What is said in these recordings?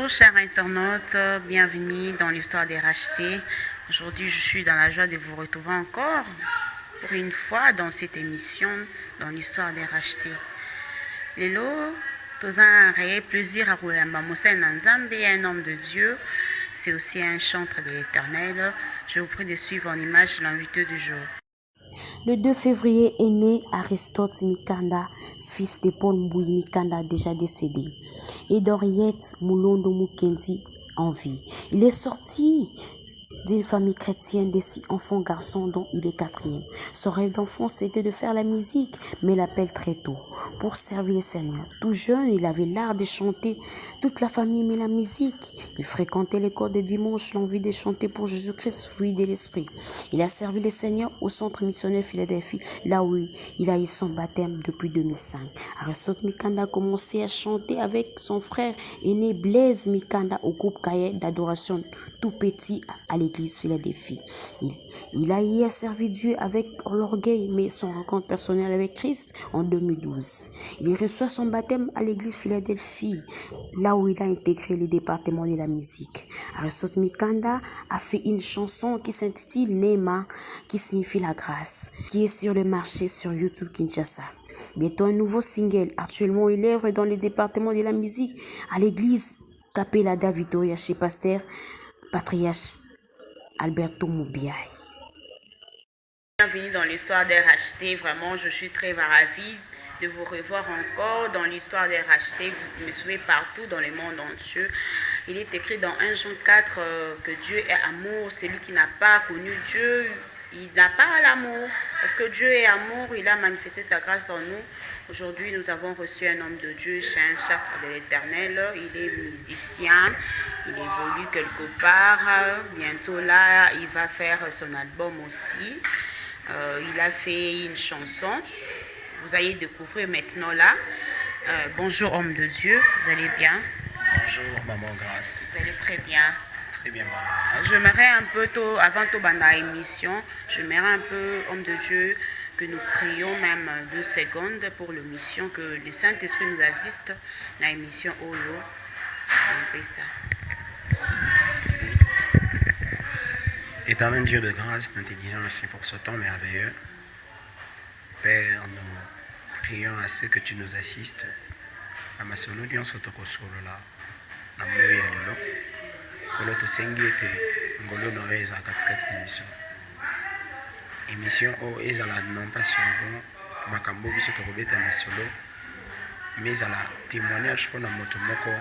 Bonjour chers internautes, bienvenue dans l'histoire des rachetés. Aujourd'hui je suis dans la joie de vous retrouver encore pour une fois dans cette émission dans l'histoire des rachetés. Lelo, toza un réel plaisir à Rouyamba Moussa Nzambe, un homme de Dieu, c'est aussi un chantre de l'Éternel. Je vous prie de suivre en image l'invité du jour. Le 2 février est né Aristote Mikanda, fils de Paul Mbui Mikanda déjà décédé, et d'Henriette Moulondo Mukendi en vie. Il est sorti d'une famille chrétienne de 6 enfants garçons dont il est 4e. Son rêve d'enfance était de faire la musique, mais l'appelle très tôt pour servir le Seigneur. Tout jeune, il avait l'art de chanter. Toute la famille aimait la musique. Il fréquentait l'école de dimanche, l'envie de chanter pour Jésus-Christ, fruit de l'esprit. Il a servi le Seigneur au centre missionnaire Philadelphie, là où il a eu son baptême depuis 2005. Aristote Mikanda a commencé à chanter avec son frère aîné Blaise Mikanda au groupe Kaye d'adoration tout petit à l'église Philadelphie. Il a servi Dieu avec l'orgueil, mais son rencontre personnelle avec Christ en 2012. Il reçoit son baptême à l'église Philadelphie, là où il a intégré le département de la musique. Aristote Mikanda a fait une chanson qui s'intitule Nema, qui signifie la grâce, qui est sur le marché sur YouTube Kinshasa. Bientôt un nouveau single. Actuellement, il œuvre dans le département de la musique à l'église Capella da Vitória chez pasteur Patriarche Alberto Mubiai. Bienvenue dans l'histoire des rachetés. Vraiment, je suis très ravie de vous revoir encore dans l'histoire des rachetés. Vous me suivez partout dans le monde entier. Il est écrit dans 1 Jean 4 que Dieu est amour. Celui qui n'a pas connu Dieu, il n'a pas l'amour. Parce que Dieu est amour, il a manifesté sa grâce en nous. Aujourd'hui, nous avons reçu un homme de Dieu, un chantre de l'Éternel. Il est musicien, il évolue quelque part. Bientôt là, il va faire son album aussi. Il a fait une chanson. Vous allez découvrir maintenant là. Bonjour homme de Dieu, vous allez bien? Bonjour maman Grâce. Vous allez très bien. Très bien maman Grâce. J'aimerais un peu, avant de la émission, j'aimerais un peu, homme de Dieu, que nous prions même 2 secondes pour l'émission, que le Saint-Esprit nous assiste à l'émission Oyo. C'est un peu ça. Éternel Dieu de grâce, nous te disons merci pour ce temps merveilleux. Père, nous prions à ce que tu nous assistes. À ma solo nyonso tokosolola na moyo ya lelo kolo tosengi ete ngolo na oyo ezala katikati na émission oyo ezala non pas seulement makambo biso tokobeta masolo mais ezala témoignage mpona moto moko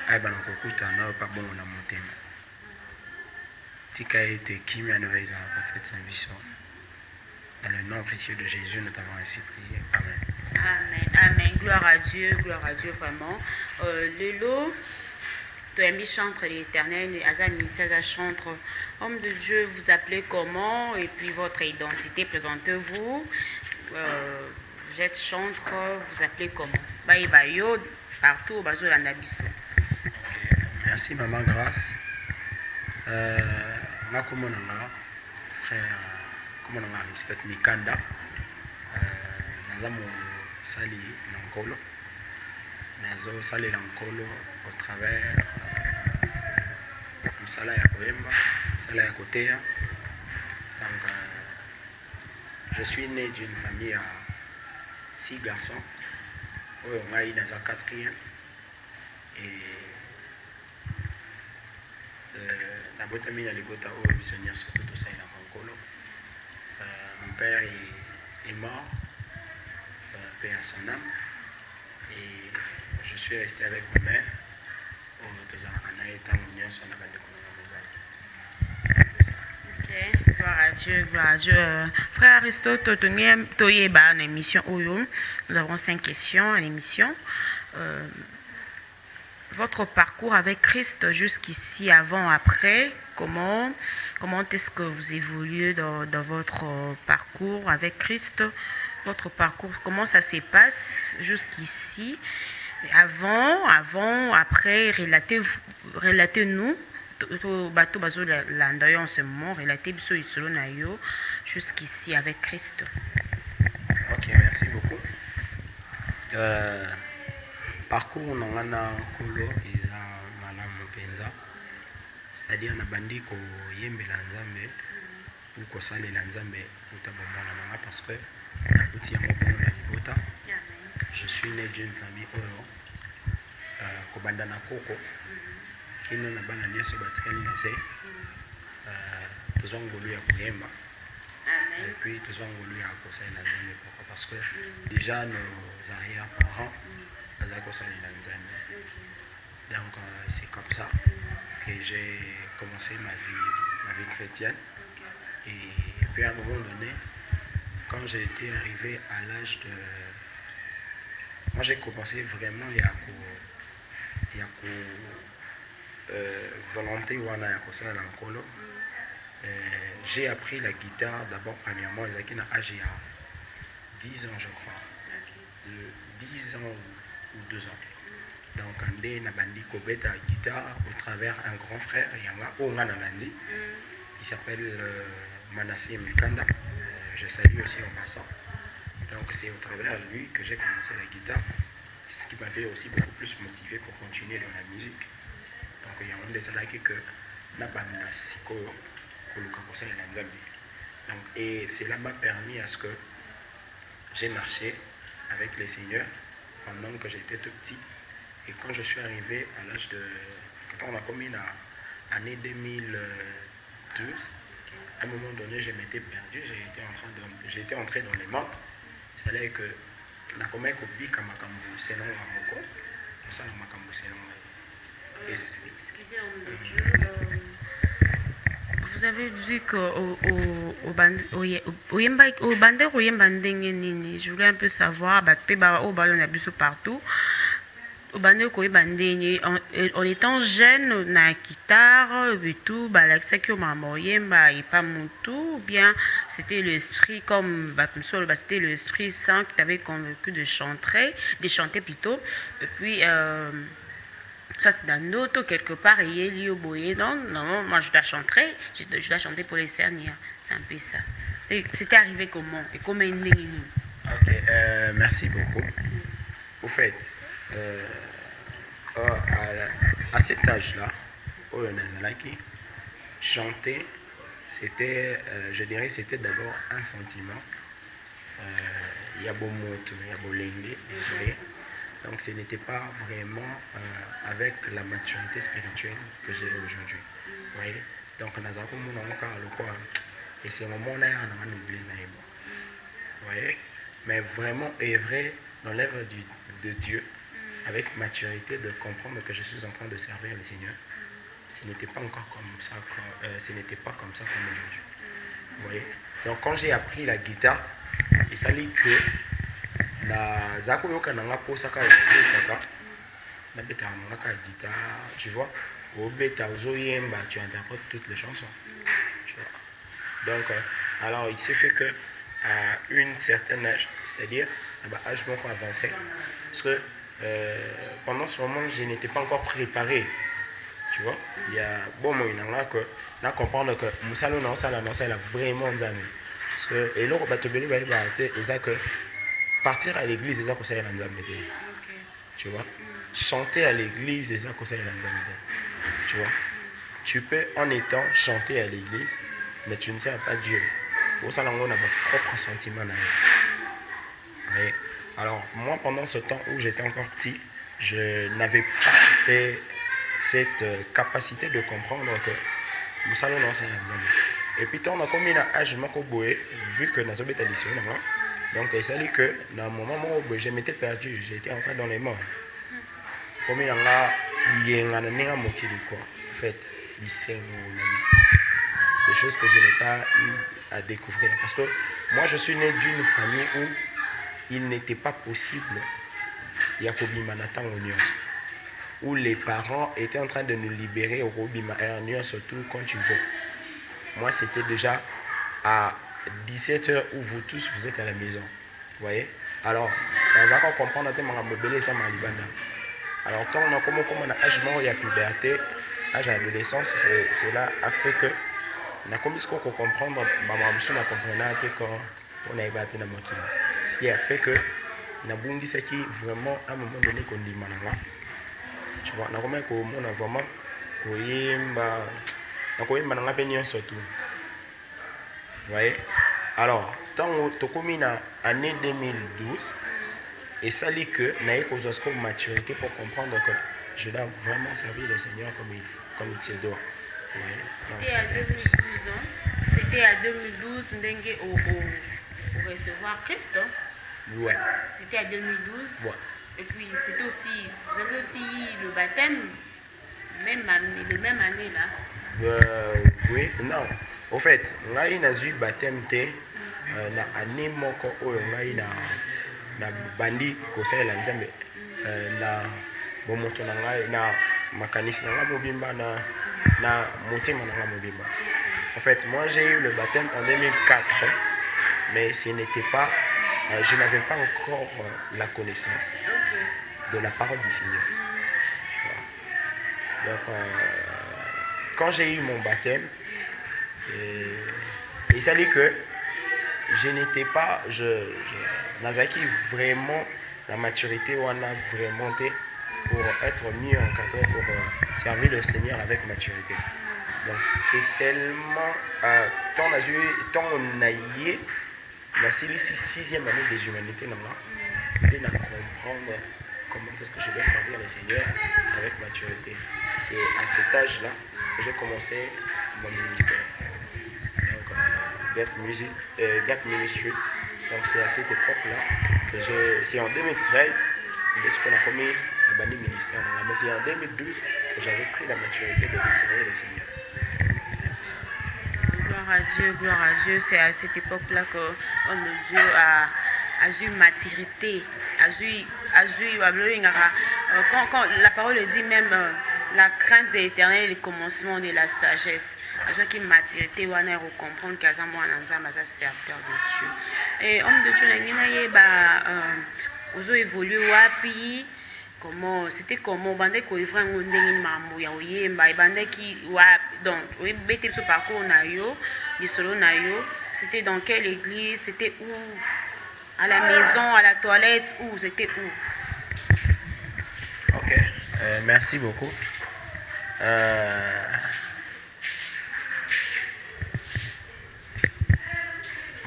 ayebana kokutana oyo mpa bongo na motema tika ete kimia na oyo ezala katikati na biso. Dans le nom précieux de Jésus, nous t'avons ainsi prié. Amen. Amen, amen. Gloire à Dieu vraiment. Lelo, tu es mis chantre de l'Éternel, Azami, chantre. Homme de Dieu, vous appelez comment? Et puis votre identité, présentez-vous. Vous êtes chantre, vous appelez comment? Bayo, partout, bazo landabiso. Merci maman Grâce. Nakumonanga, frère. Comme on a Aristote Mikanda, nous avons sali l'Ankolo, nous avons sali l'Ankolo au travers de Msala ya Koyemba, Msala ya Kotea. Donc, je suis né d'une famille à 6 garçons, où on a eu dans un 4e. Et la botamine à l'égota, où on a surtout tout ça, il a Ankolo. Mon père est mort, paix à son âme, et je suis resté avec ma mère. Ok, gloire à Dieu, gloire à Dieu. Frère Aristote, Toyeba, une émission Oyo. Nous avons 5 questions à l'émission. Votre parcours avec Christ jusqu'ici, avant, après, comment est-ce que vous évoluez dans votre parcours avec Christ? Votre parcours, comment ça se passe jusqu'ici? Avant, après, relatez-nous. En ce moment, relatez jusqu'ici avec Christ. Ok, merci beaucoup. Parcours, on a un colo, ils ont malamu c'est-à-dire na bandi koyembela nzambe ou kosalela nzambe uta bomona nanga parce que nakuti yango bono na libota. Je suis né d'une famille oyo kobanda na koko kino na bana nyonso batikali na se tozwa ngolu ya koyemba et puis tozwa ngolu ya kosalela nzambe. Pourquoi? Parce que déjà nos arrière-parents bazali kosalela nzambe. Donc c'est comme ça que j'ai commencé ma vie chrétienne. Et puis à un moment donné, quand j'ai été arrivé à l'âge de... Moi j'ai commencé vraiment, il y a volonté wana ya kosala na nkolo. J'ai appris la guitare d'abord premièrement, ils avaient un âge il y a 10 ans je crois. De 10 ans ou 2 ans. Donc andé na bandi kobeta guitare au travers un grand frère yanga onga na landi qui s'appelle Manassé Mikanda. Je salue aussi en passant. Donc c'est au travers de lui que j'ai commencé la guitare. C'est ce qui m'avait aussi beaucoup plus motivé pour continuer dans la musique. Donc il y a un des salariés que na banda siko koluka kosa na nzambe. Donc et cela m'a permis à ce que j'ai marché avec les seigneurs pendant que j'étais tout petit. Et quand je suis arrivé à l'âge de... Quand on a commis l'année 2012, à un moment donné, je m'étais perdu, j'étais entré dans les mondes. C'est-à-dire que la commune copie comme Makambu, c'est non à Moko, ça la Makambu, c'est non. Excusez-moi, vous avez dit qu'au bandeur, je voulais un peu savoir, partout. En étant jeune na guitare et tout ou bien c'était l'esprit comme c'était l'esprit saint qui t'avait convaincu de chanter plutôt et puis soit c'est dans l'auto quelque part et il y a eu non moi je dois chanter pour les Seigneurs, c'est un peu ça. C'était arrivé comment et comment Ok, merci beaucoup. Au fait, à cet âge-là, chanter, c'était, je dirais, c'était d'abord un sentiment. Il y a beau moto, il y a beau lengue, donc ce n'était pas vraiment avec la maturité spirituelle que j'ai aujourd'hui. Vous voyez? Donc, et c'est un moment où on a une église. Vous voyez? Mais vraiment œuvrer dans l'œuvre de Dieu avec maturité, de comprendre que je suis en train de servir le Seigneur. Ce n'était pas encore comme ça, ce n'était pas comme ça comme aujourd'hui. Vous voyez? Donc quand j'ai appris la guitare, il s'agit que na zako yoka nanga posaka yaka na beta nanga guitare, tu vois, au beta ozoyemba, tu interprètes toutes les chansons. Tu vois? Donc alors il s'est fait que à une certaine âge, c'est-à-dire à âge beaucoup avancé, parce que pendant ce moment je n'étais pas encore préparé. Tu vois, il y a bon moment que là comprendre que Moussalo non ça il a vraiment nzambe parce que et là ba tobeli ba c'est ça que partir à l'église c'est ça que ça nzambe. Tu vois, chanter à l'église c'est ça que ça nzambe. Tu vois, tu peux en étant chanter à l'église mais tu ne sers pas Dieu. Pour ça on a notre propre sentiment là. Oui. Alors moi pendant ce temps où j'étais encore petit, je n'avais pas cette capacité de comprendre que nous allons lancer la vie. Et puis, on a comme un âge, vu que nous avons été addition, donc il s'agit que dans un moment où je m'étais perdu, j'étais entré dans les mondes. Comme il y a en fait, des choses que je n'ai pas eu à découvrir. Parce que moi, je suis né d'une famille où il n'était pas possible, Yakobi Manatan où les parents étaient en train de nous libérer au Robima surtout quand tu veux. Moi, c'était déjà à 17h où vous tous, vous êtes à la maison. Vous voyez? Alors, dans un cas, comprendre que je alors, tant on a âge mort, il y a puberté, âge adolescence, cela a fait que na comme ce qu'on comprendre, maman na comprendre que quand on a battu dans mon kilo. Ce qui a fait que na bungi c'est qui vraiment à un moment donné qu'on dit mananga. Tu vois, on a vraiment koyemba nakoyemba nanga mpe nyonso tu. Voyez? Alors, tant tokomi na année 2012, et ça dit que naïe cause comme maturité pour comprendre que je dois vraiment servir le Seigneur comme il se doit. C'était à 2012, hein? C'était à 2012 ndenge au recevoir Christ. Hein? Ouais. C'était à 2012. Ouais. Et puis c'était aussi, vous avez aussi le baptême, même année, le même année là. Oui, non. Au fait, ngai nazwi baptême te na année moko oyo ngai na bandi kosalela Nzambe na bomoto na ngai na makanisi na ngai mobimba na motema na ngai mobimba. En fait, moi j'ai eu le baptême en 2004, mais ce n'était pas, je n'avais pas encore la connaissance de la parole du Seigneur. Donc, quand j'ai eu mon baptême, il s'agit que je n'étais pas, Nazaki vraiment la maturité on a vraiment été pour être mieux encadré pour servir le Seigneur avec maturité. Donc c'est seulement tant on a eu la 6e année des humanités de comprendre comment est-ce que je vais servir le Seigneur avec maturité. C'est à cet âge-là que j'ai commencé mon ministère. Get Ministry. Donc c'est à cette époque-là que c'est en 2013 qu'on a commis le bandi ministère. Mais c'est en 2012 que j'avais pris la maturité de servir le Seigneur. Gloire à Dieu. C'est à cette époque-là que l'homme de Dieu a eu maturité, quand la parole dit même la crainte de l'Éternel est le commencement de la sagesse. Avec une maturité, on a comprendre qu'il y a un serviteur de Dieu. Et homme de Dieu, ils ont évolué wapi. Comment c'était comment bande ko livrer un ndenge mambo ya oyemba bande qui donc oui bête ce parcours na yo du solo na yo c'était dans quelle église, c'était où, à la maison, à la toilette, où c'était où? Ok, merci beaucoup.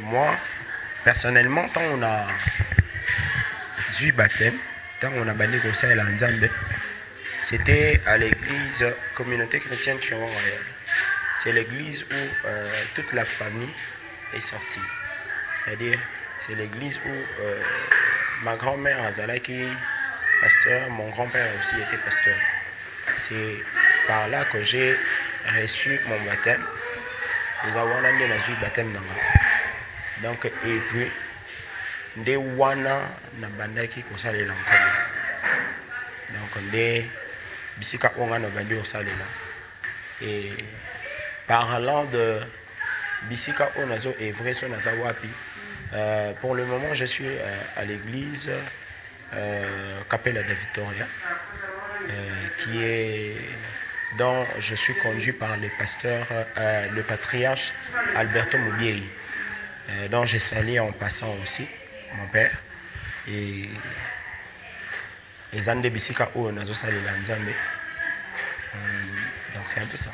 Moi, personnellement, tant on a du baptême, tant on a banni comme ça à l'Anzambe, c'était à l'église communauté chrétienne Chouan Royal. C'est l'église où toute la famille est sortie. C'est-à-dire, c'est l'église où ma grand-mère Azalaki, pasteur, mon grand-père aussi était pasteur. C'est par là que j'ai reçu mon baptême. Nous avons eu le baptême dans moi. Donc, et puis, nde wana na bandaki kosalela nkolo. Donc nde bisika onga na bandi osalela. Et parlant de bisika onazo evre so naza wapi, pour le moment je suis à l'église Capella de Victoria, qui est dont je suis conduit par le pasteur, le patriarche Alberto Mubiei, dont j'ai salué en passant aussi mon père, et les Andes Bissika O Nazo Sali Lanzambe. Donc c'est un peu ça.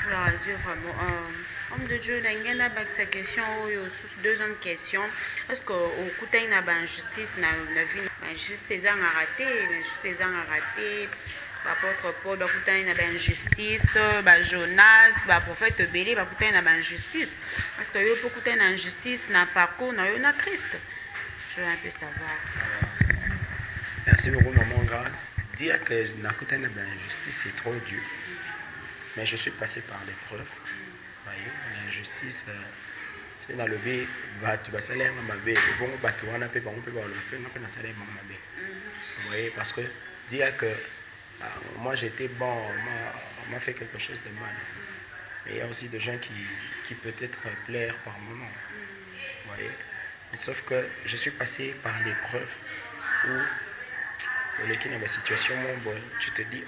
Gloire à Dieu, vraiment. Homme de Dieu, n'a pas sa question, deuxième question. Est-ce que au coup d'une injustice, na vie, juste ces ans à rater, juste ces ans à rater. L'apôtre Paul, il y a une injustice, Jonas, le prophète Bélé, il y a une injustice. Parce qu'il y a beaucoup d'injustice dans le parcours, dans le Christ. Je veux un peu savoir. Merci beaucoup, maman Grâce. Dire que il y a une injustice, c'est trop dur. Mais je suis passé par l'épreuve. L'injustice, c'est dans le B, tu vas saler un mabé, bon, tu vas pas parce que dire que moi j'étais bon, on m'a fait quelque chose de mal. Mais il y a aussi des gens qui peut-être plaire par moment. Vous voyez? Sauf que je suis passé par l'épreuve où dans la situation, tu te dis,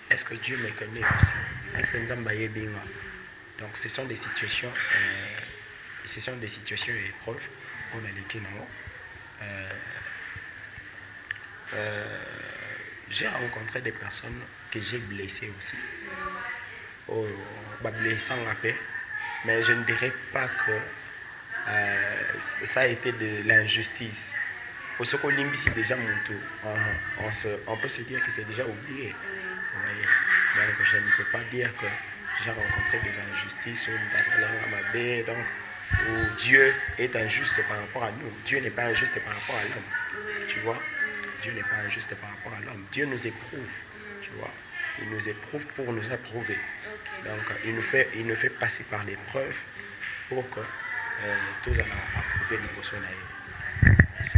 est-ce que Dieu me connaît aussi? Est-ce que nous sommes bien? Donc ce sont des situations, et épreuves où on a les j'ai rencontré des personnes que j'ai blessées aussi. Oh, blessant à paix. Mais je ne dirais pas que ça a été de l'injustice. Pour ce qu'on limite déjà mon tour, on peut se dire que c'est déjà oublié. Oui. Donc je ne peux pas dire que j'ai rencontré des injustices où Dieu est injuste par rapport à nous. Dieu n'est pas injuste par rapport à l'homme. Tu vois? Dieu n'est pas injuste par rapport à l'homme. Dieu nous éprouve. Tu vois? Il nous éprouve pour nous approuver. Donc il nous fait passer par l'épreuve pour que tous allons approuver le besoin. Merci.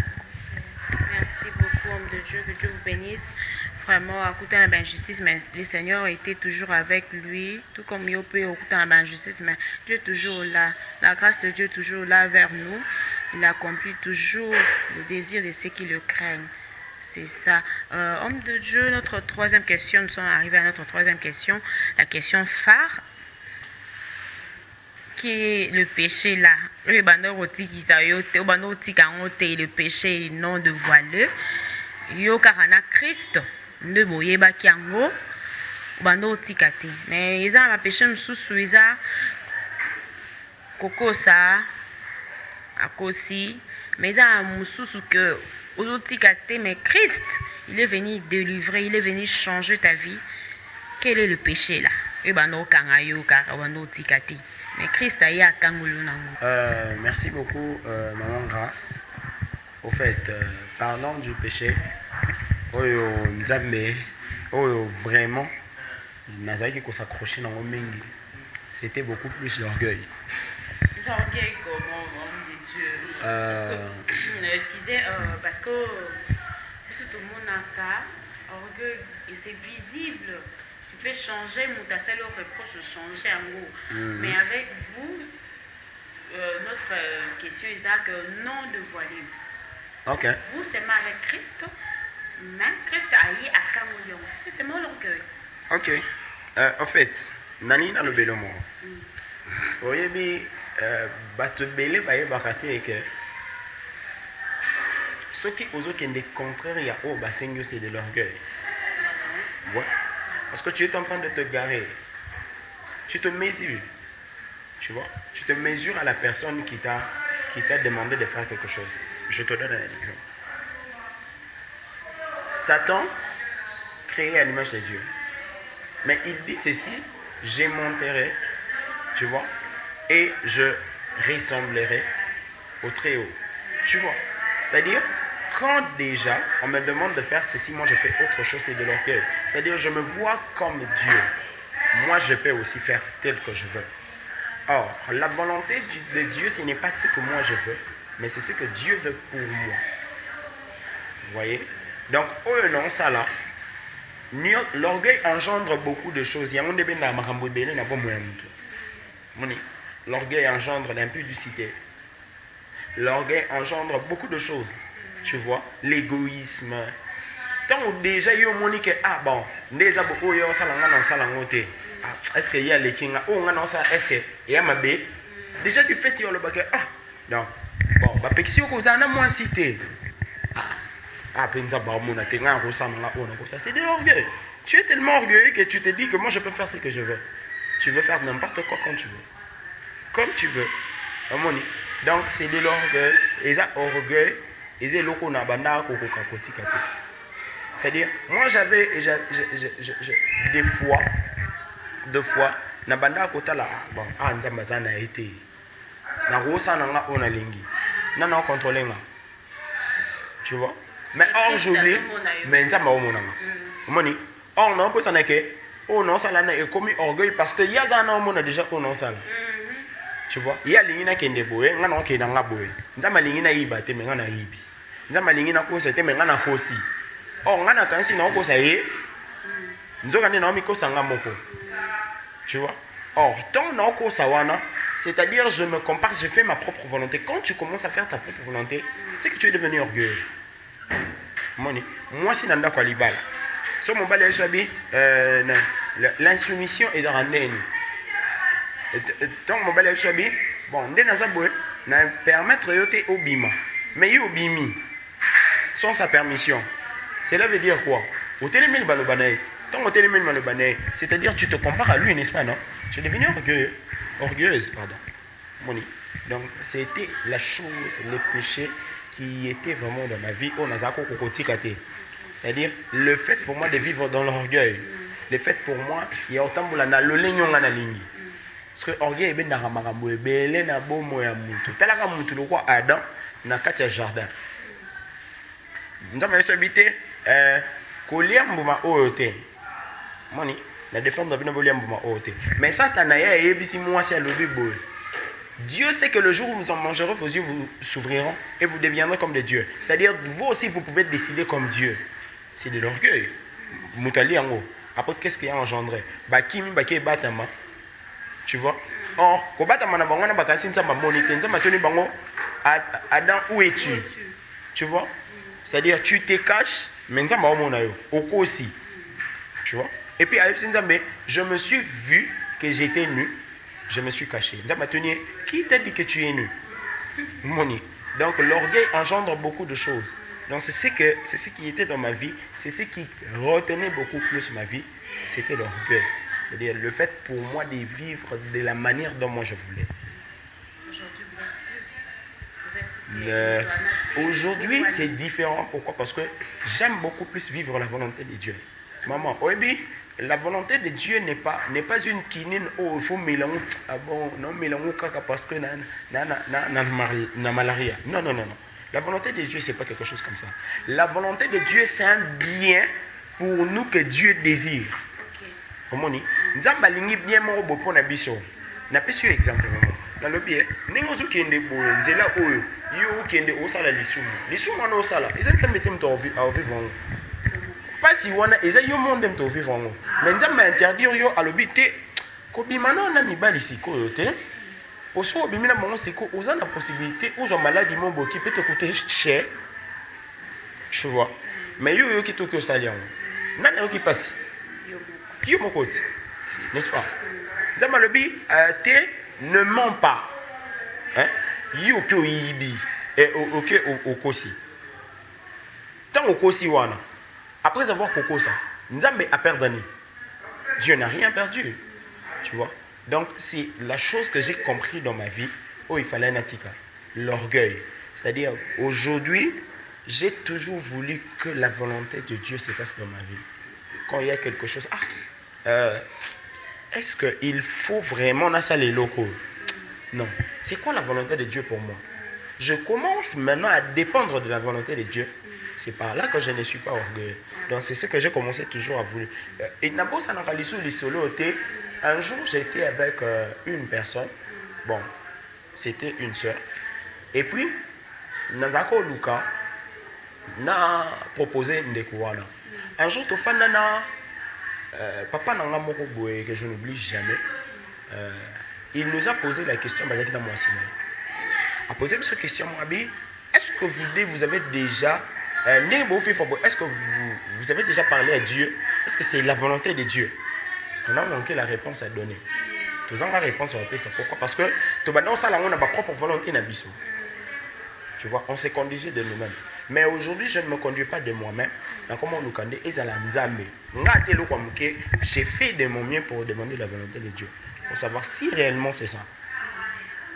Merci beaucoup, homme de Dieu. Que Dieu vous bénisse. Vraiment, à côté de l'injustice, mais le Seigneur était toujours avec lui, tout comme il peut écouter l'injustice, mais Dieu est toujours là. La grâce de Dieu est toujours là vers nous. Il accomplit toujours le désir de ceux qui le craignent. C'est ça. Homme de Dieu, notre troisième question, nous sommes arrivés à notre troisième question, la question phare, qui est le péché là. Le péché non dévoilé. Yo karana Christ. Nde boyebaki yango bando otika te mais eza na péché mosusu eza kokosa akosi mais eza na mosusu que ozotika te mais Christ il est venu délivrer, il est venu changer ta vie. Quel est le péché là? Et bando okanga yo kaka bando otika te mais Christ aye akangolo nango. Merci beaucoup maman Grâce. Au fait, parlant du péché, vraiment, Nazaki qu'on s'accrochait dans le mingi. C'était beaucoup plus l'orgueil. L'orgueil comme homme de Dieu. Excusez, parce que tout le monde a un cas, orgueil, et c'est visible. Tu peux changer, mon seul reproche, changer en gros. Mais avec vous, notre question est ça que non dévoilé. Ok. Vous, c'est mal avec Christ. Mais Christ a eu à Kamoulion. C'est mon orgueil. Ok. En fait, Nani n'a le bel mot. Oyebi, batte belé baye bakate et que ce qui aux autres qui est contraire, il y a oh basengyo c'est de l'orgueil. Ouais. Parce que tu es en train de te garer. Tu te mesures. Tu vois? Tu te mesures à la personne qui t'a demandé de faire quelque chose. Je te donne un exemple. Satan, créé à l'image de Dieu. Mais il dit ceci, je monterai, tu vois, et je ressemblerai au Très-Haut. Tu vois. C'est-à-dire, quand déjà on me demande de faire ceci, moi je fais autre chose, c'est de l'orgueil. C'est-à-dire, je me vois comme Dieu. Moi, je peux aussi faire tel que je veux. Or, la volonté de Dieu, ce n'est pas ce que moi je veux, mais c'est ce que Dieu veut pour moi. Vous voyez? Donc, ça là, l'orgueil engendre beaucoup de choses. L'orgueil engendre l'impudicité. L'orgueil engendre beaucoup de choses. Tu vois? L'égoïsme. Tant déjà, il y a un que ah bon, déjà beaucoup de choses. Est-ce qu'il y a les kings? Oh, non, ça, est-ce qu'il y a ma baie? Déjà, du fait, il y a le baguette. Ah, non. Bon, bah, pexio, vous en avez moins cité. C'est de l'orgueil. Tu es tellement orgueilleux que tu te dis que moi, je peux faire ce que je veux. Tu veux faire n'importe quoi quand tu veux. Comme tu veux. Donc, c'est de l'orgueil. Et ça, orgueil, et c'est l'orgueil. C'est-à-dire, moi, j'avais deux fois, na banda kota la bon nzamba zana été na rosa na nga ona lingi na na contrôler nga, tu vois, mais or j'oublie mais nzamba o monanga moni or non posa na ke o non sala na e comme orgueil parce que ya zana o mona déjà o non sala, tu vois, ya lingi na kende boye nga na ke na nga boye nzamba lingi na yiba te me nga na yibi nzamba lingi na ko se te me nga na kosi or nga na kansi na ko sa ye nzoka ne na mi ko sanga moko. Tu vois? Or, tant que sawana, c'est-à-dire je me compare, je fais ma propre volonté. Quand tu commences à faire ta propre volonté, c'est que tu es devenu orgueilleux. Moi, si nanda kwa libala. So mon balai sobi l'insoumission est dans la tant mon balai sobi, bon, ndé na zaboué, na permettre yote obima. Mais yo bimi sans sa permission. Cela veut dire quoi? C'est-à-dire tu te compares à lui, n'est-ce pas, non? Tu es devenu orgueilleuse, pardon. Moni. Donc c'était la chose, les péchés qui étaient vraiment dans ma vie. C'est-à-dire le fait pour moi de vivre dans l'orgueil. Le fait pour moi, il y a autant de choses. Parce que l'orgueil est bien dans le belé na bomo ya mutu. Talaka mutu le quoi Adam na kati ya jardin. Nous avons habité kolia mbuma oyote. Moni la défense de bolia mbuma oyote. Mais ça tanaya ebisi moi c'est lobi boy. Dieu sait que le jour où vous en mangerez, vos yeux vous s'ouvriront et vous deviendrez comme des dieux. C'est-à-dire vous aussi vous pouvez décider comme Dieu. C'est de l'orgueil. Mutali yango. Après qu'est-ce qu'il y a engendré? Bakimi baki batama. Tu vois? Or, Adam, où es-tu? Tu vois? C'est-à-dire, tu te caches, mais aussi. Tu vois? Et puis, je me suis vu que j'étais nu, je me suis caché. Qui t'a dit que tu es nu? Donc, l'orgueil engendre beaucoup de choses. Donc, c'est ce qui était dans ma vie, c'est ce qui retenait beaucoup plus ma vie, c'était l'orgueil. C'est-à-dire le fait pour moi de vivre de la manière dont moi je voulais. Aujourd'hui, c'est différent. Pourquoi? Parce que j'aime beaucoup plus vivre la volonté de Dieu. Maman, la volonté de Dieu n'est pas une kinine où il faut mélanger. Ah bon, non, mélanger parce que na malaria. Non. La volonté de Dieu, c'est pas quelque chose comme ça. La volonté de Dieu, c'est un bien pour nous que Dieu désire. Omoni nzamba lingi bien moko bopo na biso na pesi exemple mama na lobi ningo zo kende boye nzela oyo yo kende osala lisumu na osala eza nzambe te mto vivre pasi wana eza yo monde mto vivre mais nzamba interdire yo alobi te ko bimana na mibali sikoyo te oso bimina bango siko oza na possibilité ozo maladie mon boki peut te coûter cher tu vois mais yo ki to ki osali yango nani yo ki pasi yo mon côté, n'est-ce pas? Zamalobi, ne ment pas. Hein? Yo kyo yibi et au kosi. Tant au kosi wana. Après avoir kokosa, Nzambe a perdu. Dieu n'a rien perdu. Tu vois? Donc c'est la chose que j'ai compris dans ma vie où il fallait natika, l'orgueil. C'est-à-dire aujourd'hui, j'ai toujours voulu que la volonté de Dieu se fasse dans ma vie. Quand il y a quelque chose, est-ce qu'il faut vraiment les locaux? Non. C'est quoi la volonté de Dieu pour moi? Je commence maintenant à dépendre de la volonté de Dieu. C'est par là que je ne suis pas orgueilleux. Donc c'est ce que j'ai commencé toujours à vouloir. Et un jour j'étais avec une personne. Bon, c'était une soeur. Et puis, Nazako Luka n'a proposé Ndekouana. Un jour, papa n'a pas boye que je n'oublie jamais. Il nous a posé la question, a posé cette question, est-ce que vous avez déjà, est-ce que vous avez déjà parlé à Dieu? Est-ce que c'est la volonté de Dieu? On a manqué la réponse à donner. Tous en la réponse, on c'est pourquoi? Parce que tout le monde a ma propre volonté dans biso. Tu vois, on se conduisait de nous-mêmes. Mais aujourd'hui, je ne me conduis pas de moi-même. J'ai fait de mon mieux pour demander la volonté de Dieu. Pour savoir si réellement c'est ça.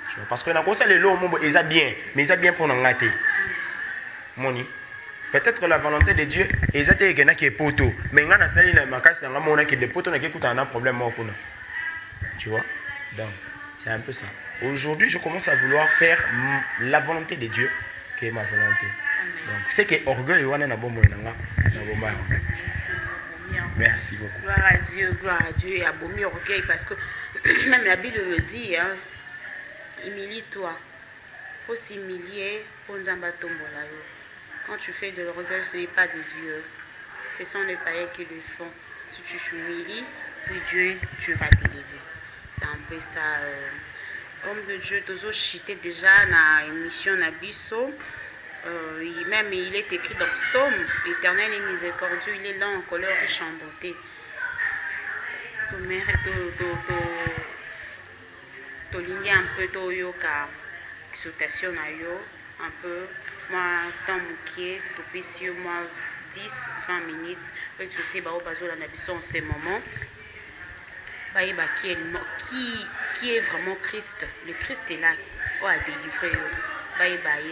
Tu vois, parce que les lots, ils ont bien, mais ils ont bien pour nous gâter. Peut-être la volonté de Dieu, ils ont été qui est poteau. Mais il y a des poteaux qui ont un problème. Tu vois? Donc, c'est un peu ça. Aujourd'hui, je commence à vouloir faire la volonté de Dieu, qui est ma volonté. Donc, c'est que orgueil, merci beaucoup. Gloire à Dieu et à Bomi orgueil, parce que même la Bible le dit, hein, humilie-toi. Il faut s'humilier pour Nzamba Tombola. Quand tu fais de l'orgueil, ce n'est pas de Dieu. Ce sont les païens qui le font. Si tu t'humilies, puis Dieu va t'élever. C'est un peu ça. Homme de Dieu, toujours chité déjà dans l'émission Nabiso. Même il est écrit dans Psaume, éternel et miséricordieux, il est là en colère riche en bonté. To ligne un peu to yoka exhortation na yo un peu moi tant moukier to pisi moi 10, 20 minutes pour exhorter en ce moment. Qui est vraiment Christ. Le Christ est là, on a délivré.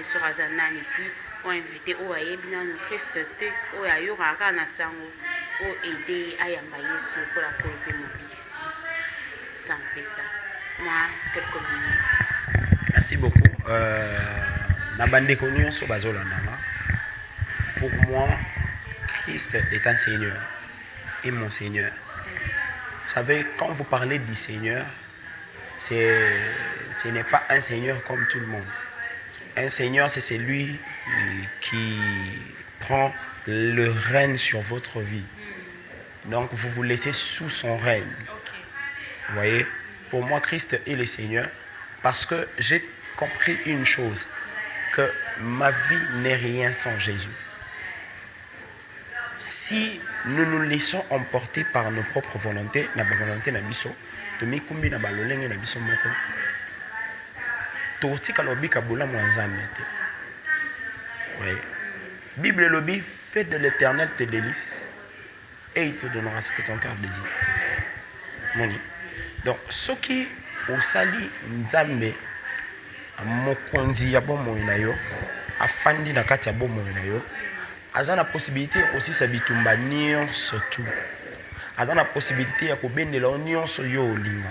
Sur Azanani, puis on a invité le Christ, on a eu un sango, on a aidé à Yambaye pour la colpe mobilise. Ça me fait ça. Moi, quelques minutes. Merci beaucoup. Pour moi, Christ est un Seigneur et mon Seigneur. Vous savez, quand vous parlez du Seigneur, ce n'est pas un Seigneur comme tout le monde. Un Seigneur, c'est celui qui prend le règne sur votre vie. Donc, vous vous laissez sous son règne. Vous voyez, pour moi, Christ est le Seigneur parce que j'ai compris une chose, que ma vie n'est rien sans Jésus. Si nous nous laissons emporter par nos propres volontés, na volonté na biso, to mikumbi na balolenge na biso moko, to tika lobika bola mwanzambe te. Oui. Bible lobby, fais de l'Éternel tes délices et il te donnera ce que ton cœur désire. Moni. Donc ceux qui au sali nzambe mokonzi ya bomo na yo, afandi na kati ya bomo na yo, a la possibilité aussi sa bitumba nyonso tout. A la possibilité ya kobendela nyonso yo linga.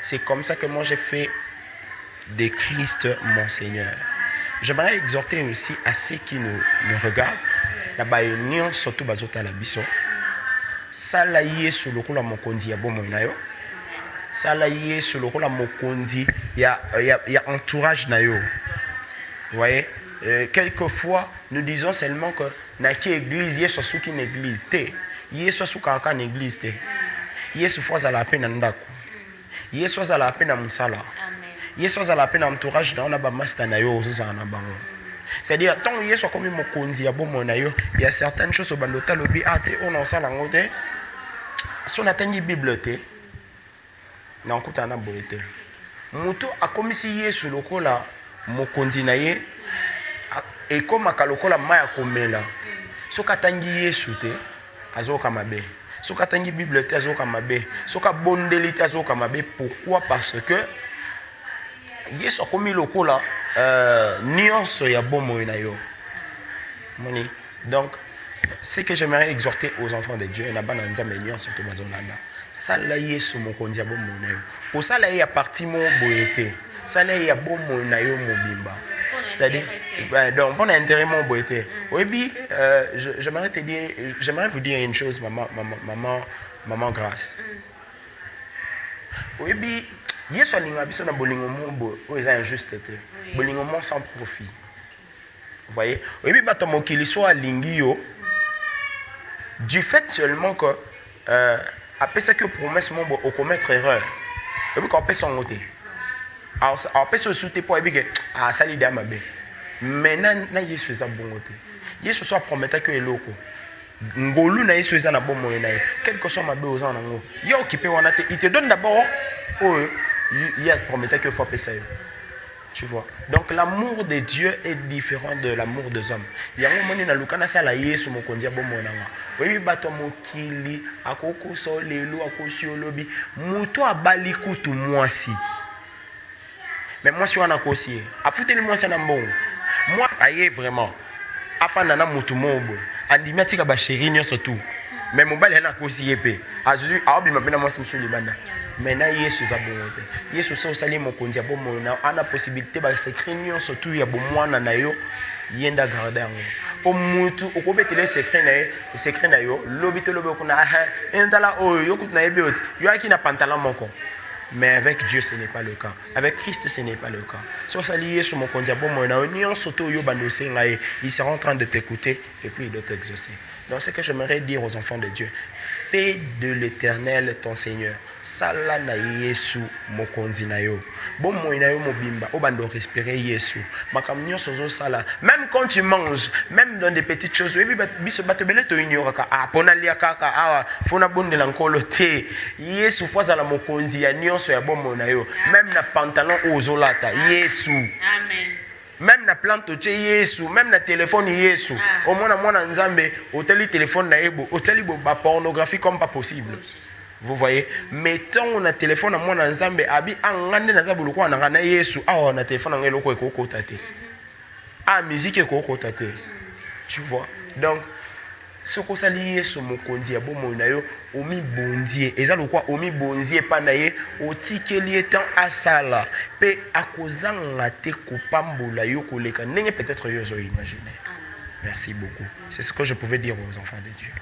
C'est comme ça que moi j'ai fait de Christ mon Seigneur. J'aimerais exhorter aussi à ceux qui nous regardent, là-bas nyonso tout bazota la biso. Sala yesu lokola mokonzi ya bomo na yo. Sala yesu lokola mokonzi ya entourage na yo. Vous voyez? Quelquefois, nous disons seulement que naki église, yesu sous qui église te. Yesu sous kaka église te. Yesu fois à la peine ndako. Yesu à la peine musala. Yesu à la peine entourage na ba master na yo ozo na bango. C'est-à-dire tant yesu comme mokonzi ya bomo na yo, il y a certaines choses au bandota lobi ate on en sala ngote. Si on atteint Bible te. Na nkuta na boete. Muto akomisi yesu lokola mokonzi na ye. Et comme à Kalokola Maya Komela, ce qu'attendit Yesu te, azoka mabe. Ce qu'attendit Bible te, azoka mabe. Ce qu'a bondeli te, azoka mabe. Pourquoi? Parce que Yesu a commis lokola nuance ya bomo na yo. Moni. Donc, ce que j'aimerais exhorter aux enfants de Dieu, et n'a-ba nanzambe nuance to bazolanda. Sala Yesu mokonzi ya bomo na yo. Pour ça là, il y a parti mon boete. Sala ya bomo na yo mobimba. C'est-à-dire, donc, on a intérêt mon beauté. Oui, j'aimerais te dire, j'aimerais vous dire une chose, maman grâce. Oui, Yesu alinga biso na bolingo mo o eza injuste te. Bolingo mo sans profit. Vous voyez? Oui, bato mokili so alingi yo du fait seulement que après ça que promesse mon au commettre erreur. Et puis qu'on peut son côté. Alors peut se soutenir pour dire que ça l'idée ma bé. Maintenant na Yesu za bongote. Yesu soit promettait que eloko. Ngolu na Yesu za na bomo na yo. Quel que soit ma bé aux en ngo. Yo qui peut wana te, il te donne d'abord il a promettait que faut faire ça. Tu vois. Donc l'amour de Dieu est différent de l'amour des hommes. Il y a un moment na lukana sala Yesu mokondia bomo na nga. Oui bato mokili akoko so lelo akosi olobi muto abali kutu mwasi. Mais moi, si on a cossé, à foutre le moi, c'est un bon. Moi, aïe vraiment. Afin d'en avoir tout le monde. Andimatique à chérie, n'y a surtout. Mais mon bal est là cossé épée. Azu, a oublié ma peine à moi, c'est monsieur Libana. Maintenant, Yesu a bon. Yesu a salé mon condition. Bon, on a la possibilité de s'écrire, surtout, il y a bon moi, nanayo, yenda garder. Au mutu, au combien de secret nayo, l'obité le beaucoup na, et dans la oh, yo coûte na ebiot, yo a qui n'a pantalon mon con. Mais avec Dieu, ce n'est pas le cas. Avec Christ, ce n'est pas le cas. Si on lié sur mon condition, il sera en train de t'écouter et puis de t'exaucer. Donc, ce que j'aimerais dire aux enfants de Dieu, fais de l'Éternel ton Seigneur. Sala na Yesu mokonzi na yo. Bon mo na yo mobimba, o bando respirer Yesu. Makam nyonso zo sala. Même quand tu manges, même dans des petites choses, oui biso batobele to ignoraka. Ah pona lia kaka ah fona bondela nkolo te. Yesu foza la mokonzi ya nyonso ya bon mo na yo. Même na pantalon ozolata Yesu. Amen. même na plante otie Yesu, même na téléphone Yesu. Au moins na nzambe, oteli téléphone na ebo, oteli ba pornographie comme pas possible. Vous voyez, mettons na téléphone na mwana nzambe abi angande na zabu lokwa na na Yesu, ah na téléphone na lokwa ko kotate. Ah musique ko kotate. Tu vois. Donc ce que ça lié sur mon kondi ya bomo na yo omi bondie eza lokwa omi bondie pa na ye otikeli etant asala pe akozanga te kopambola yo koleka ndenge peut-être yo zo imaginer. Merci beaucoup. C'est ce que je pouvais dire aux enfants de Dieu.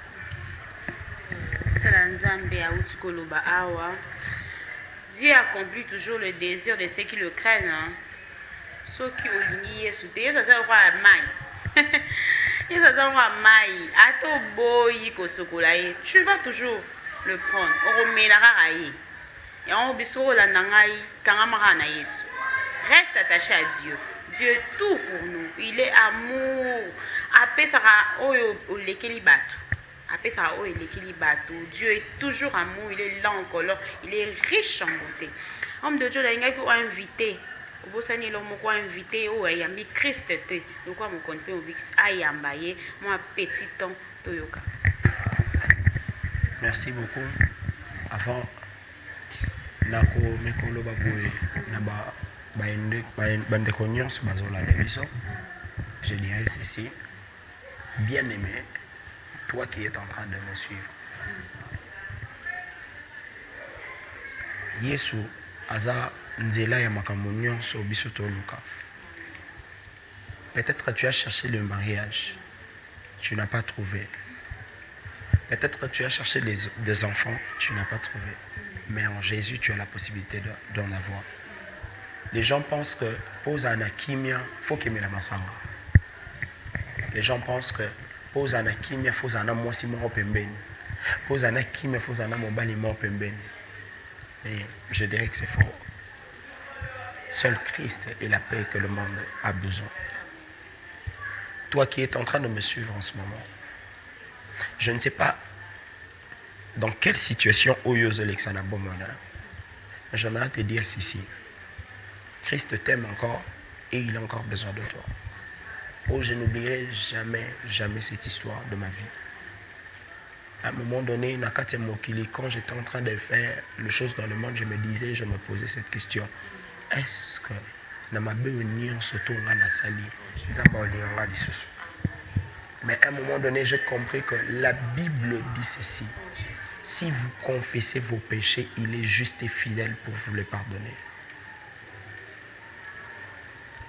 Dieu accomplit toujours le désir de ceux qui le craignent. Ceux qui ont lié sous terre, ça sert à maille. Tu vas toujours le prendre. Reste attaché à Dieu. Dieu est tout pour nous. Il est amour. Dieu est toujours amour. Il est lent en colère. Il est riche en beauté. Homme de Dieu, il a invité. Bosani lo moko invité o ayambi Christ te lokwa mo konpe o bix ayambaye mo petit temps toyoka. Merci beaucoup. Avant nako mekolo baboye na bande conscience bazola biso. Je dirais ceci. Bien-aimé, toi qui es en train de me suivre. Yesu aza nzela ya makambo nyonso biso toluka. Peut-être tu as cherché le mariage, tu n'as pas trouvé. Peut-être tu as cherché des enfants, tu n'as pas trouvé. Mais en Jésus, tu as la possibilité d'en avoir. Les gens pensent que pose anakimia, faut qu'il me la masanga. Les gens pensent que pose anakimia, faut un amour si mon pembeni. Pose anakimia, faut un amour bali mon pembeni. Et je dirais que c'est faux. Seul Christ est la paix que le monde a besoin. Toi qui es en train de me suivre en ce moment, je ne sais pas dans quelle situation j'aimerais te dire ceci. Christ t'aime encore et il a encore besoin de toi. Oh, je n'oublierai jamais cette histoire de ma vie. À un moment donné, quand j'étais en train de faire les choses dans le monde, je me posais cette question. Est-ce que mais à un moment donné, j'ai compris que la Bible dit ceci. Si vous confessez vos péchés, il est juste et fidèle pour vous les pardonner.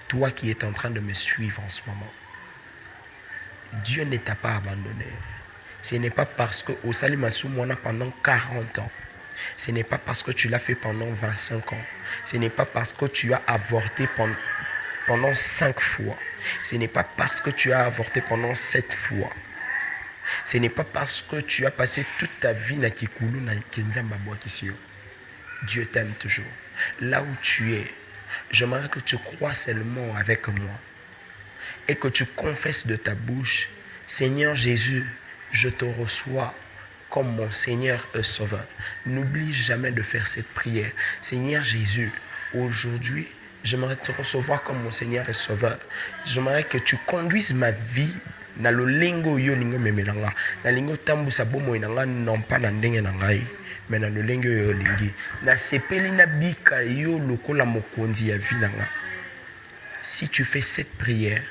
Toi qui es en train de me suivre en ce moment, Dieu ne t'a pas abandonné. Ce n'est pas parce que au Salimassou Mwana pendant 40 ans. Ce n'est pas parce que tu l'as fait pendant 25 ans. Ce n'est pas parce que tu as avorté pendant 5 fois. Ce n'est pas parce que tu as avorté pendant 7 fois. Ce n'est pas parce que tu as passé toute ta vie na Kikulu na Kenzamba Boakisio. Dieu t'aime toujours. Là où tu es, j'aimerais que tu crois seulement avec moi et que tu confesses de ta bouche, Seigneur Jésus, je te reçois comme mon Seigneur et Sauveur. N'oublie jamais de faire cette prière. Seigneur Jésus, aujourd'hui, j'aimerais te recevoir comme mon Seigneur et Sauveur. J'aimerais que tu conduises ma vie na lolengo yo lingo memelanga. Na lingo tambusa bomo inanga non pas na ndenge na ngai, mais na lolengo yo lingi. Na sepeli na bika yo lokola mokonzi ya vie nanga. Si tu fais cette prière,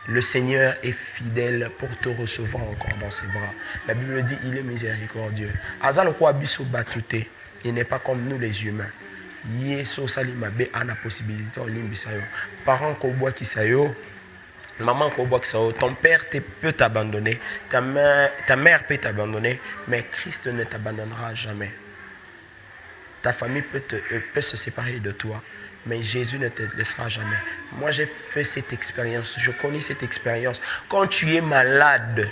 le Seigneur est fidèle pour te recevoir encore dans ses bras. La Bible dit il est miséricordieux. Azal ko abiso batute, il n'est pas comme nous les humains. Yeso salimabe a la possibilité en limbisayo. Parents ko bois qui sayo, maman ko bois qui sayo, ton père peut t'abandonner, ta mère peut t'abandonner, mais Christ ne t'abandonnera jamais. Ta famille peut se séparer de toi, mais Jésus ne te laissera jamais. Moi, j'ai fait cette expérience. Je connais cette expérience. Quand tu es malade,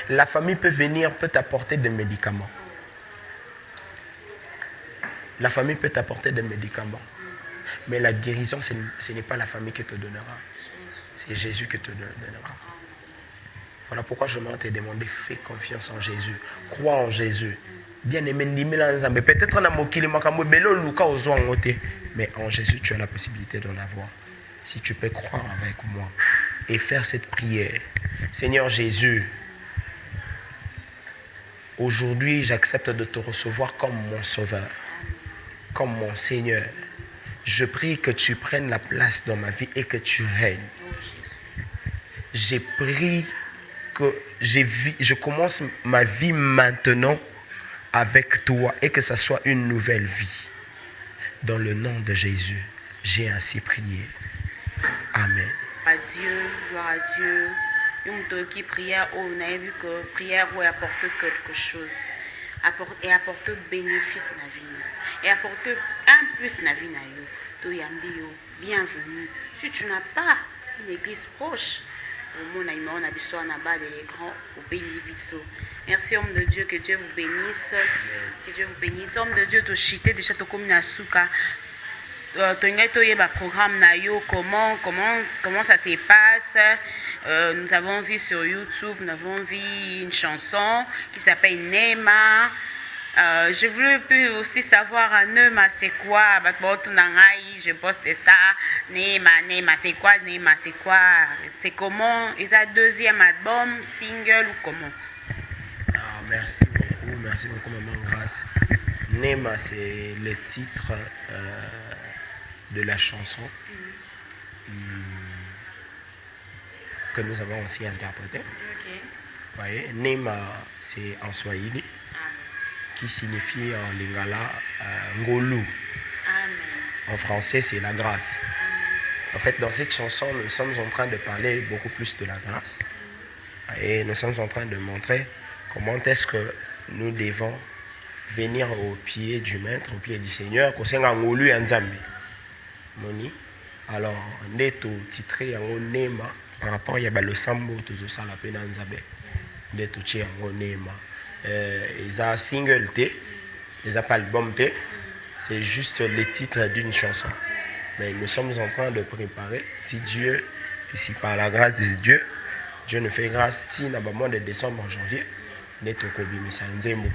la famille peut venir, peut t'apporter des médicaments. La famille peut t'apporter des médicaments. Mais la guérison, ce n'est pas la famille qui te donnera. C'est Jésus qui te donnera. Voilà pourquoi je vais te demander, fais confiance en Jésus. Crois en Jésus. Bien aimé, peut-être mais en Jésus, tu as la possibilité de l'avoir. si tu peux croire avec moi et faire cette prière. Seigneur Jésus, aujourd'hui, j'accepte de te recevoir comme mon sauveur, comme mon Seigneur. Je prie que tu prennes la place dans ma vie et que tu règnes. J'ai prié que je commence ma vie maintenant avec toi et que ça soit une nouvelle vie. Dans le nom de Jésus, j'ai ainsi prié. Amen. Gloire à Dieu. Une qui prière, on a vu que prière apporte quelque chose. Et apporte bénéfice dans la vie. Et apporte un plus dans la vie. Bienvenue. Si tu n'as pas une église proche, merci homme de Dieu, que Dieu vous bénisse. Que Dieu vous bénisse. Homme de Dieu, tu chité déjà tu comme na souka. Programme comment ça se passe. Nous avons vu sur YouTube, nous avons vu une chanson qui s'appelle Nema. Je voulais aussi savoir Nema c'est quoi. Je poste ça. Nema c'est quoi? Nema c'est quoi? C'est comment? Est-ce un deuxième album, single ou comment? Merci beaucoup maman Grâce. Nema c'est le titre de la chanson que nous avons aussi interprété. Voyez, Nema c'est en Swahili qui signifie en lingala Ngolu. En français c'est la grâce. En fait, dans cette chanson, nous sommes en train de parler beaucoup plus de la grâce et nous sommes en train de montrer comment est-ce que nous devons venir au pied du Maître, au pied du Seigneur, Ngolu Nzambe. Moni. Alors, neto titré en Nema par rapport à le sambo tout ça la peine Nzambe. Neto titré en Nema. Ils ont single T, ils n'ont pas album T. C'est juste le titre d'une chanson. Mais nous sommes en train de préparer, si Dieu, ici par la grâce de Dieu, Dieu nous fait grâce, si nous avons mois de décembre, janvier,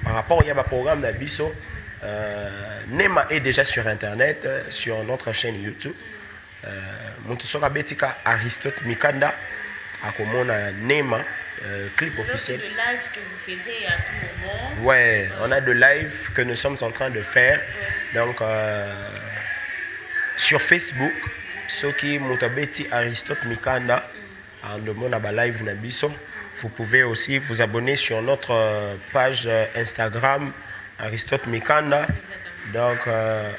par rapport au programme d'Abisso, Nema est déjà sur Internet, sur notre chaîne YouTube. Montusora Betika Aristote Mikanda, à comment Nema, clip officiel. C'est le live que vous faisiez à tout moment. Ouais, on a de live que nous sommes en train de faire. Donc, sur Facebook, ceux qui Motabeti Aristote Mikanda, en demandant à live Nabiso, vous pouvez aussi vous abonner sur notre page Instagram Aristote Mikanda. Donc,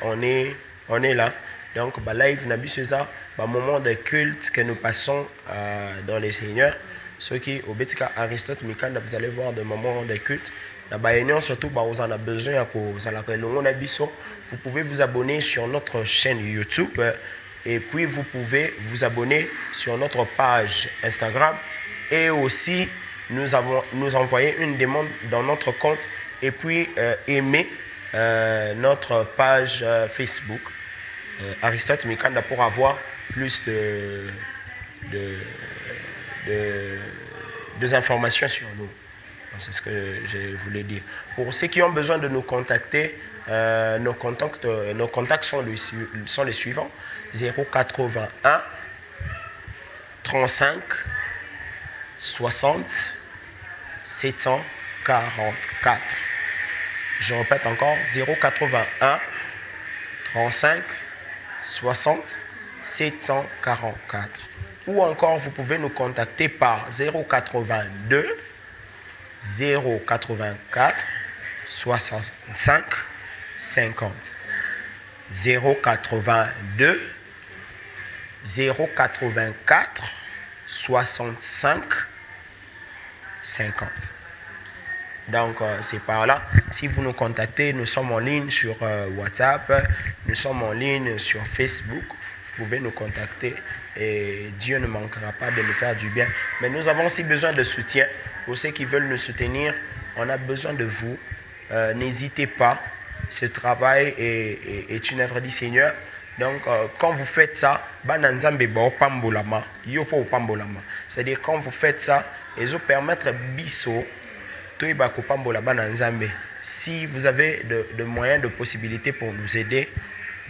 on est là. Donc, live Nabiso, c'est un moment de culte que nous passons dans les Seigneurs. Ceux qui au Betika Aristote Mikanda, vous allez voir des moments de culte. Surtout, vous en avez besoin pour vous pouvez vous abonner sur notre chaîne YouTube et puis vous pouvez vous abonner sur notre page Instagram et aussi nous envoyer une demande dans notre compte et puis aimer notre page Facebook Aristote Mikanda pour avoir plus de informations sur nous. C'est ce que je voulais dire. Pour ceux qui ont besoin de nous contacter, nos contacts sont les suivants: 081 35 60 744. Je répète encore: 081 35 60 744. Ou encore, vous pouvez nous contacter par 082 084 65 50. 082 084 65 50. Donc, c'est par là. Si vous nous contactez, nous sommes en ligne sur WhatsApp, nous sommes en ligne sur Facebook. Vous pouvez nous contacter et Dieu ne manquera pas de nous faire du bien. Mais nous avons aussi besoin de soutien. Pour ceux qui veulent nous soutenir, on a besoin de vous. N'hésitez pas. Ce travail est une œuvre du Seigneur. Donc, quand vous faites ça, c'est-à-dire quand vous faites ça, ils vont permettre biso. Si vous avez de moyens, de possibilités pour nous aider,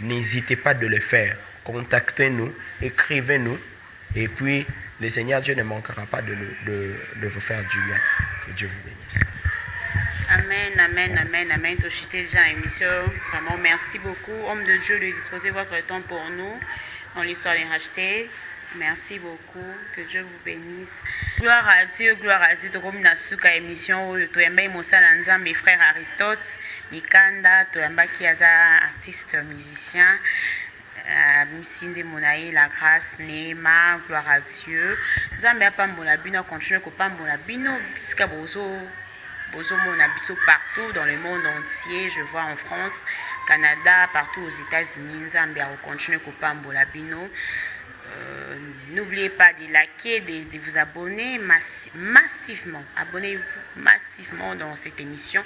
n'hésitez pas de le faire. contactez-nous, écrivez-nous. Et puis, le Seigneur Dieu ne manquera pas de vous faire du bien. Que Dieu vous bénisse. Amen, amen, amen, amen. Toshité déjà à l'émission. Vraiment, merci beaucoup. Homme de Dieu, de disposer votre temps pour nous dans l'histoire des rachetés. Merci beaucoup. Que Dieu vous bénisse. Gloire à Dieu, gloire à Dieu. Comme nasuka émission, toyamba mosala nzambe frère Aristote Mikanda, toyamba qui est artiste musicien. Misinze Monaï, la grâce, Néma, gloire à Dieu. Nzambe apambola bino, continue ko pambola bino, puisque bozo mona biso partout dans le monde entier. Je vois en France, Canada, partout aux États-Unis. Nzambe a continué ko pambola bino. N'oubliez pas de liker, de vous abonner massivement. Abonnez-vous massivement dans cette émission.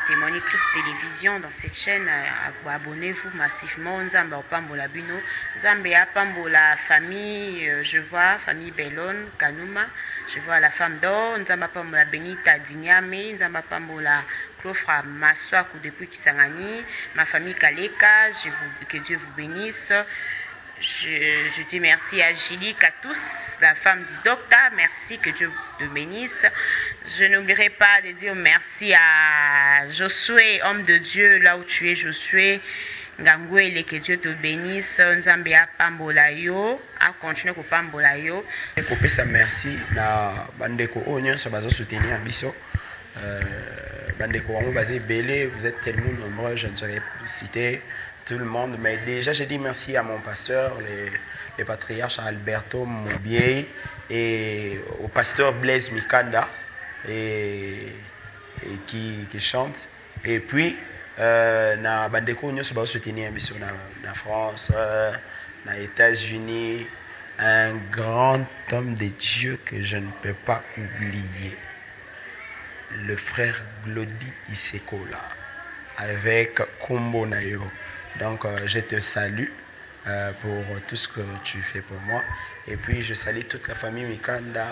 Témoigner Christ Télévision dans cette chaîne. Abonnez-vous massivement. Nzambe opambola bino. Nzambe apambola famille. Je vois famille Bellon Kanuma. Je vois la femme d'or. Nzambe apambola Benita Dinyame. Nzambe apambola Clofra Maswaku depuis Kisangani. Ma famille Kaleka. Que Dieu vous bénisse. Je dis merci à Julie Katous, la femme du docteur. Merci, que Dieu te bénisse. Je n'oublierai pas de dire merci à Josué, homme de Dieu, là où tu es, Josué. Ngangwele, que Dieu te bénisse. Nzambe a pambola yo, a continué ko pambola yo. Kopesa merci na bandeko onyo so bazo soutenir biso. Bandeko wango basé belé, vous êtes tellement nombreux, je ne saurais citer tout le monde, mais déjà j'ai dit merci à mon pasteur, le patriarche Alberto Moubier, et au pasteur Blaise Mikanda et qui chante. Et puis na bandeko nyonso ba soutenir biso na France, na États-Unis, un grand homme de Dieu que je ne peux pas oublier, le frère Glody Isekola avec Kombo Nayo. Donc je te salue pour tout ce que tu fais pour moi. Et puis je salue toute la famille Mikanda,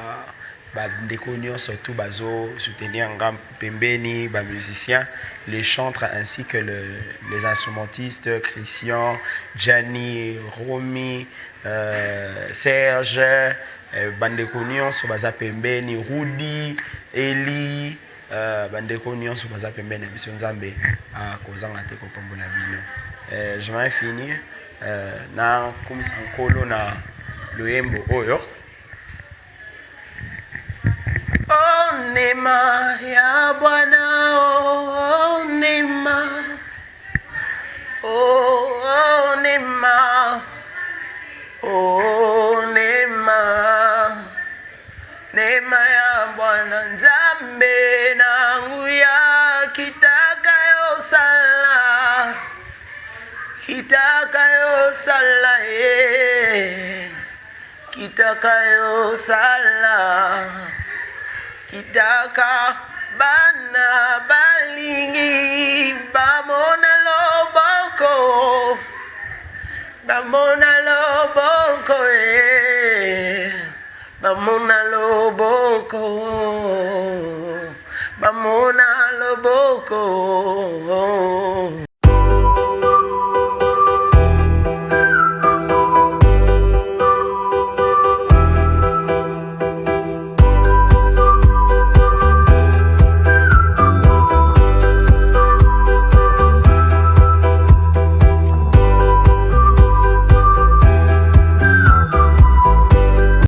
surtout Bazo, soutenir Ngam Pembeni, les musiciens, les chantres ainsi que les instrumentistes, Christian, Gianni, Romy, Serge, Bandeko Nyonso Baza Pembeni, Rudy, Eli, Bandeko Nyonso Baza Pembeni, Biso Nzambe à Kozanga te ko pambola bino. Je vais finir na kumisa nkolo na loyembo oyo. Oh nema ya Bwana, oh nema, oh nema, oh nema, nema ya Bwana Nzambe nangu ya kitakayo sala. Kitakayo sala kitakayo sala, kitaka bana balingi bamona loboko, bamona loboko bamona